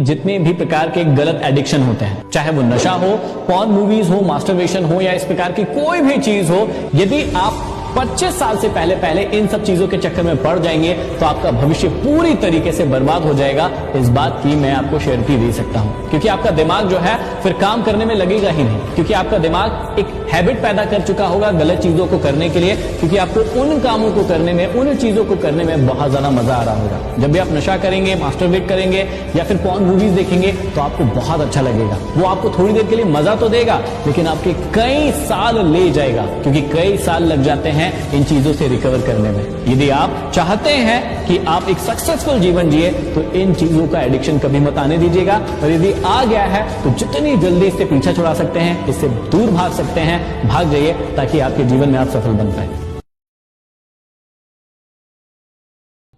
जितने भी प्रकार के गलत एडिक्शन होते हैं, चाहे वो नशा हो, पॉर्न मूवीज हो, मास्टरबेशन हो या इस प्रकार की कोई भी चीज हो, यदि आप 25 साल से पहले इन सब चीजों के चक्कर में पड़ जाएंगे तो आपका भविष्य पूरी तरीके से बर्बाद हो जाएगा। इस बात की मैं आपको श्योरिटी दे सकता हूं, क्योंकि आपका दिमाग जो है फिर काम करने में लगेगा ही नहीं, क्योंकि आपका दिमाग एक हैबिट पैदा कर चुका होगा गलत चीजों को करने के लिए, क्योंकि आपको उन कामों को करने में, उन चीजों को करने में बहुत ज्यादा मजा आ रहा होगा। जब भी आप नशा करेंगे, मास्टरबेट करेंगे या फिर पॉर्न मूवीज देखेंगे तो आपको बहुत अच्छा लगेगा। वो आपको थोड़ी देर के लिए मजा तो देगा, लेकिन आपके कई साल ले जाएगा, क्योंकि कई साल लग जाते हैं इन चीजों से रिकवर करने में। यदि आप चाहते हैं कि आप एक सक्सेसफुल जीवन जिए तो इन चीजों का एडिक्शन कभी मत आने दीजिएगा, और यदि आ गया है तो जितनी जल्दी इससे पीछा छुड़ा सकते हैं, इससे दूर भाग सकते हैं, भाग जाइए, ताकि आपके जीवन में आप सफल बन पाए।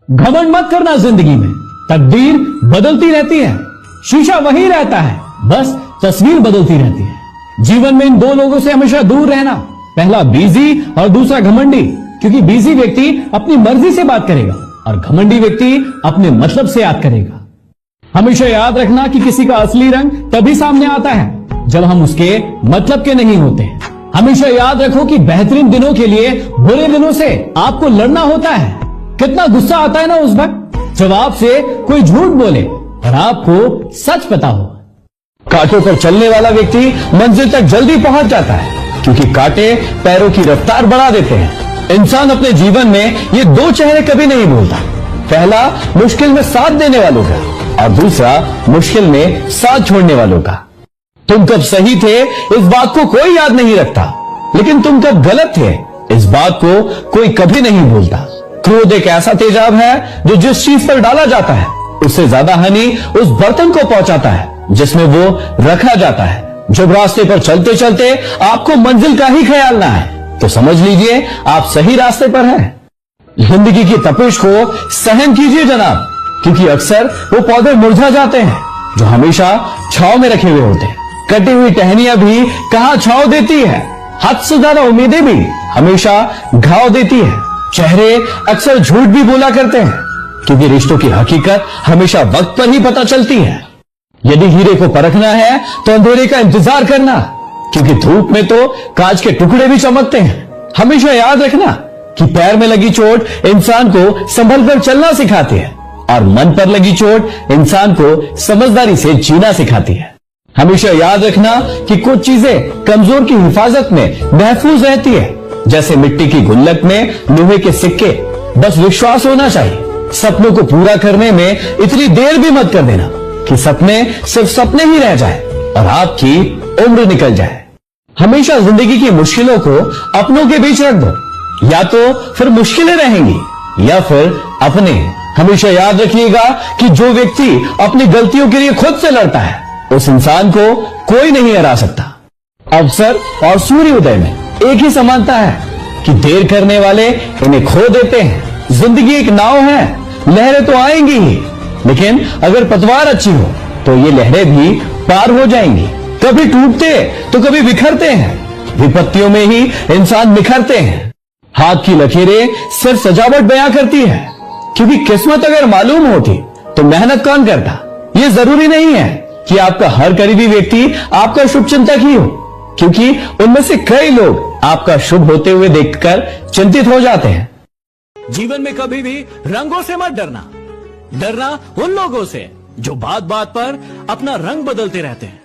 घमंड मत करना जिंदगी में, तकदीर बदलती रहती है, शीशा वही रहता है, बस तस्वीर बदलती रहती है। जीवन में इन दो लोगों से हमेशा दूर रहना, पहला बिजी और दूसरा घमंडी, क्योंकि बिजी व्यक्ति अपनी मर्जी से बात करेगा और घमंडी व्यक्ति अपने मतलब से याद करेगा। हमेशा याद रखना कि किसी का असली रंग तभी सामने आता है जब हम उसके मतलब के नहीं होते हैं। हमेशा याद रखो कि बेहतरीन दिनों के लिए बुरे दिनों से आपको लड़ना होता है। कितना गुस्सा आता है ना उस वक्त जब आपसे कोई झूठ बोले और आपको सच पता हो। कांटों पर चलने वाला व्यक्ति मंजिल तक जल्दी पहुंच जाता है, क्योंकि कांटे पैरों की रफ्तार बढ़ा देते हैं। इंसान अपने जीवन में ये दो चेहरे कभी नहीं भूलता, पहला मुश्किल में साथ देने वालों का और दूसरा मुश्किल में साथ छोड़ने वालों का। तुम कब सही थे इस बात को कोई याद नहीं रखता, लेकिन तुम कब गलत थे इस बात को कोई कभी नहीं भूलता। क्रोध एक ऐसा तेजाब है जो जिस चीज पर डाला जाता है उससे ज्यादा हानि उस बर्तन को पहुंचाता है जिसमें वो रखा जाता है। जब रास्ते पर चलते चलते आपको मंजिल का ही ख्याल ना है तो समझ लीजिए आप सही रास्ते पर हैं। जिंदगी की तपिश को सहन कीजिए जनाब, क्योंकि अक्सर वो पौधे मुरझा जाते हैं जो हमेशा छांव में रखे हुए होते हैं। कटी हुई टहनियां भी कहां छांव देती है, हद से ज्यादा उम्मीदें भी हमेशा घाव देती है। चेहरे अक्सर झूठ भी बोला करते हैं, क्योंकि रिश्तों की हकीकत हमेशा वक्त पर ही पता चलती है। यदि हीरे को परखना है तो अंधेरे का इंतजार करना, क्योंकि धूप में तो कांच के टुकड़े भी चमकते हैं। हमेशा याद रखना कि पैर में लगी चोट इंसान को संभल कर चलना सिखाती है और मन पर लगी चोट इंसान को समझदारी से जीना सिखाती है। हमेशा याद रखना कि कुछ चीजें कमजोर की हिफाजत में महफूज रहती है, जैसे मिट्टी की गुल्लक में लोहे के सिक्के। बस विश्वास होना चाहिए। सपनों को पूरा करने में इतनी देर भी मत कर देना कि सपने सिर्फ सपने ही रह जाए और आपकी उम्र निकल जाए। हमेशा जिंदगी की मुश्किलों को अपनों के बीच रख दो, या तो फिर मुश्किलें रहेंगी या फिर अपने। हमेशा याद रखिएगा कि जो व्यक्ति अपनी गलतियों के लिए खुद से लड़ता है उस इंसान को कोई नहीं हरा सकता। अवसर और सूर्योदय में एक ही समानता है कि देर करने वाले इन्हें खो देते हैं। जिंदगी एक नाव है, लहरें तो आएंगी ही, लेकिन अगर पतवार अच्छी हो तो ये लहरें भी पार हो जाएंगी। कभी टूटते तो कभी बिखरते हैं, विपत्तियों में ही इंसान निखरते हैं। हाथ की लकीरें सिर्फ सजावट बयां करती है, क्योंकि किस्मत अगर मालूम होती तो मेहनत कौन करता। ये जरूरी नहीं है कि आपका हर करीबी व्यक्ति आपका शुभ चिंतक ही हो, क्योंकि उनमें से कई लोग आपका शुभ होते हुए देखकर चिंतित हो जाते हैं। जीवन में कभी भी रंगों से मत डरना, डरना उन लोगों से जो बात बात पर अपना रंग बदलते रहते हैं।